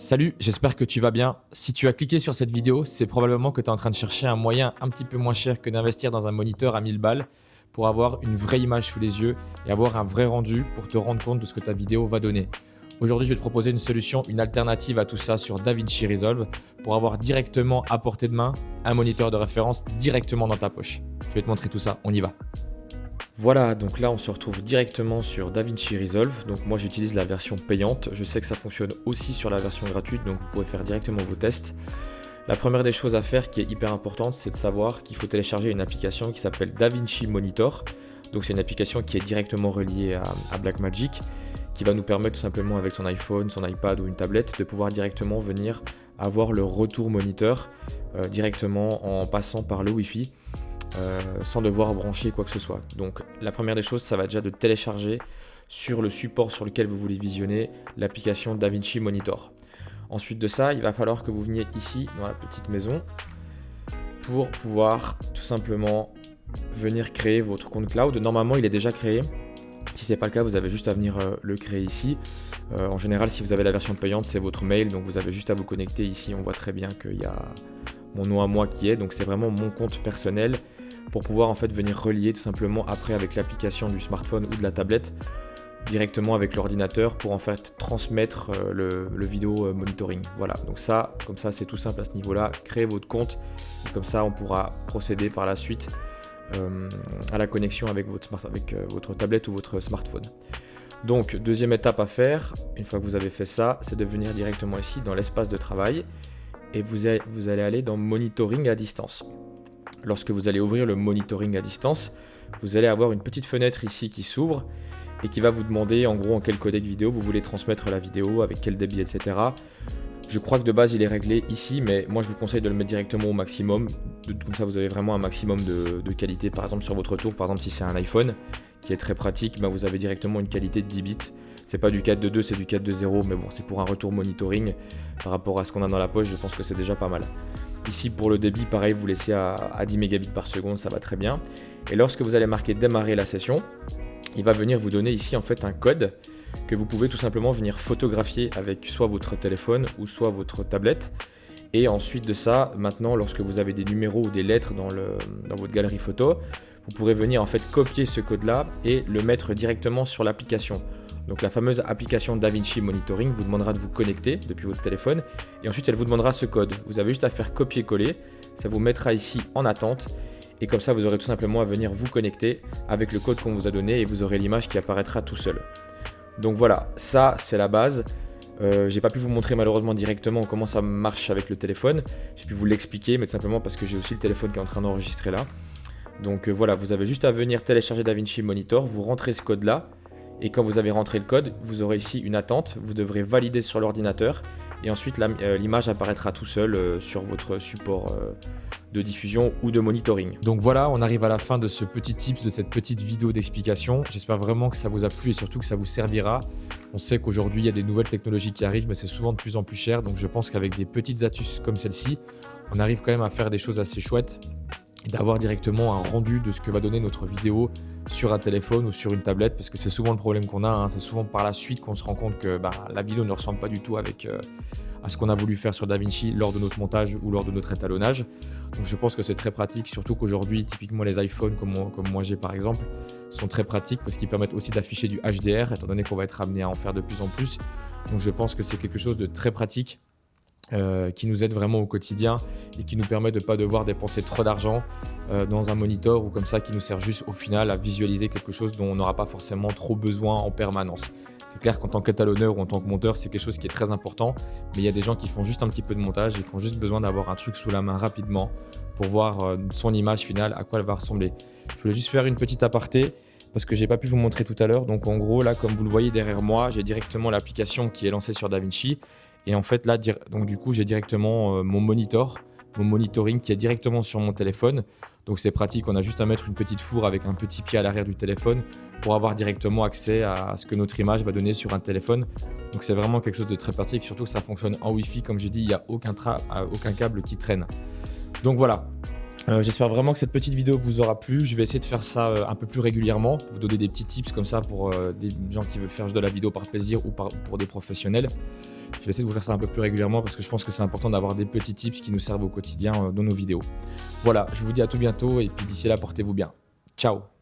Salut, j'espère que tu vas bien. Si tu as cliqué sur cette vidéo, c'est probablement que tu es en train de chercher un moyen un petit peu moins cher que d'investir dans un moniteur à 1000 balles pour avoir une vraie image sous les yeux et avoir un vrai rendu pour te rendre compte de ce que ta vidéo va donner. Aujourd'hui, je vais te proposer une solution, une alternative à tout ça sur DaVinci Resolve pour avoir directement à portée de main un moniteur de référence directement dans ta poche. Je vais te montrer tout ça, on y va. Voilà, donc là on se retrouve directement sur DaVinci Resolve. Donc moi j'utilise la version payante. Je sais que ça fonctionne aussi sur la version gratuite, donc vous pouvez faire directement vos tests. La première des choses à faire qui est hyper importante, c'est de savoir qu'il faut télécharger une application qui s'appelle DaVinci Monitor. Donc c'est une application qui est directement reliée à Blackmagic, qui va nous permettre tout simplement avec son iPhone, son iPad ou une tablette de pouvoir directement venir avoir le retour moniteur directement en passant par le Wi-Fi. Sans devoir brancher quoi que ce soit. Donc la première des choses, ça va déjà de télécharger sur le support sur lequel vous voulez visionner l'application DaVinci Monitor. Ensuite de ça, il va falloir que vous veniez ici dans la petite maison pour pouvoir tout simplement venir créer votre compte cloud. Normalement, il est déjà créé. Si ce n'est pas le cas, vous avez juste à venir le créer ici. En général, si vous avez la version payante, c'est votre mail, donc vous avez juste à vous connecter ici. On voit très bien qu'il y a mon nom à moi qui est, donc c'est vraiment mon compte personnel pour pouvoir en fait venir relier tout simplement après avec l'application du smartphone ou de la tablette directement avec l'ordinateur pour en fait transmettre le vidéo monitoring. Voilà, donc ça, comme ça c'est tout simple à ce niveau-là. Créez votre compte et comme ça on pourra procéder par la suite à la connexion avec votre tablette ou votre smartphone. Donc deuxième étape à faire, une fois que vous avez fait ça, c'est de venir directement ici dans l'espace de travail et vous allez aller dans monitoring à distance. Lorsque vous allez ouvrir le monitoring à distance, vous allez avoir une petite fenêtre ici qui s'ouvre et qui va vous demander en gros en quel codec vidéo vous voulez transmettre la vidéo, avec quel débit, etc. Je crois que de base il est réglé ici, mais moi je vous conseille de le mettre directement au maximum. Comme ça vous avez vraiment un maximum de qualité. Par exemple sur votre tour, par exemple si c'est un iPhone qui est très pratique, vous avez directement une qualité de 10 bits. C'est pas du 4.2, c'est du 4.2.0, mais bon, c'est pour un retour monitoring. Par rapport à ce qu'on a dans la poche, je pense que c'est déjà pas mal. Ici pour le débit, pareil, vous laissez à 10 mégabits par seconde, ça va très bien. Et lorsque vous allez marquer démarrer la session, il va venir vous donner ici en fait un code que vous pouvez tout simplement venir photographier avec soit votre téléphone ou soit votre tablette. Et ensuite de ça, maintenant lorsque vous avez des numéros ou des lettres dans votre galerie photo, vous pourrez venir en fait copier ce code là et le mettre directement sur l'application. Donc la fameuse application DaVinci Monitoring vous demandera de vous connecter depuis votre téléphone et ensuite elle vous demandera ce code. Vous avez juste à faire copier-coller, ça vous mettra ici en attente et comme ça vous aurez tout simplement à venir vous connecter avec le code qu'on vous a donné et vous aurez l'image qui apparaîtra tout seul. Donc voilà, ça c'est la base. J'ai pas pu vous montrer malheureusement directement comment ça marche avec le téléphone. J'ai pu vous l'expliquer mais tout simplement parce que j'ai aussi le téléphone qui est en train d'enregistrer là. Donc voilà, vous avez juste à venir télécharger DaVinci Monitor, vous rentrez ce code là. Et quand vous avez rentré le code, vous aurez ici une attente, vous devrez valider sur l'ordinateur et ensuite l'image apparaîtra tout seul sur votre support de diffusion ou de monitoring. Donc voilà, on arrive à la fin de ce petit tips, de cette petite vidéo d'explication. J'espère vraiment que ça vous a plu et surtout que ça vous servira. On sait qu'aujourd'hui, il y a des nouvelles technologies qui arrivent, mais c'est souvent de plus en plus cher. Donc je pense qu'avec des petites astuces comme celle-ci, on arrive quand même à faire des choses assez chouettes et d'avoir directement un rendu de ce que va donner notre vidéo sur un téléphone ou sur une tablette, parce que c'est souvent le problème qu'on a, c'est souvent par la suite qu'on se rend compte que la vidéo ne ressemble pas du tout à ce qu'on a voulu faire sur DaVinci lors de notre montage ou lors de notre étalonnage. Donc je pense que c'est très pratique, surtout qu'aujourd'hui typiquement les iPhones comme moi j'ai par exemple sont très pratiques parce qu'ils permettent aussi d'afficher du HDR étant donné qu'on va être amené à en faire de plus en plus. Donc je pense que c'est quelque chose de très pratique qui nous aide vraiment au quotidien et qui nous permet de ne pas devoir dépenser trop d'argent dans un moniteur ou comme ça, qui nous sert juste au final à visualiser quelque chose dont on n'aura pas forcément trop besoin en permanence. C'est clair qu'en tant qu'étalonneur ou en tant que monteur, c'est quelque chose qui est très important, mais il y a des gens qui font juste un petit peu de montage et qui ont juste besoin d'avoir un truc sous la main rapidement pour voir son image finale, à quoi elle va ressembler. Je voulais juste faire une petite aparté parce que j'ai pas pu vous montrer tout à l'heure. Donc en gros, là, comme vous le voyez derrière moi, j'ai directement l'application qui est lancée sur DaVinci. Et en fait, là, donc du coup, j'ai directement mon monitoring qui est directement sur mon téléphone. Donc c'est pratique, on a juste à mettre une petite fourre avec un petit pied à l'arrière du téléphone pour avoir directement accès à ce que notre image va donner sur un téléphone. Donc c'est vraiment quelque chose de très pratique, surtout que ça fonctionne en Wi-Fi. Comme j'ai dit, il n'y a aucun câble qui traîne. Donc voilà. J'espère vraiment que cette petite vidéo vous aura plu. Je vais essayer de faire ça un peu plus régulièrement, vous donner des petits tips comme ça pour des gens qui veulent faire de la vidéo par plaisir ou pour des professionnels. Je vais essayer de vous faire ça un peu plus régulièrement parce que je pense que c'est important d'avoir des petits tips qui nous servent au quotidien dans nos vidéos. Voilà, je vous dis à tout bientôt et puis d'ici là, portez-vous bien. Ciao!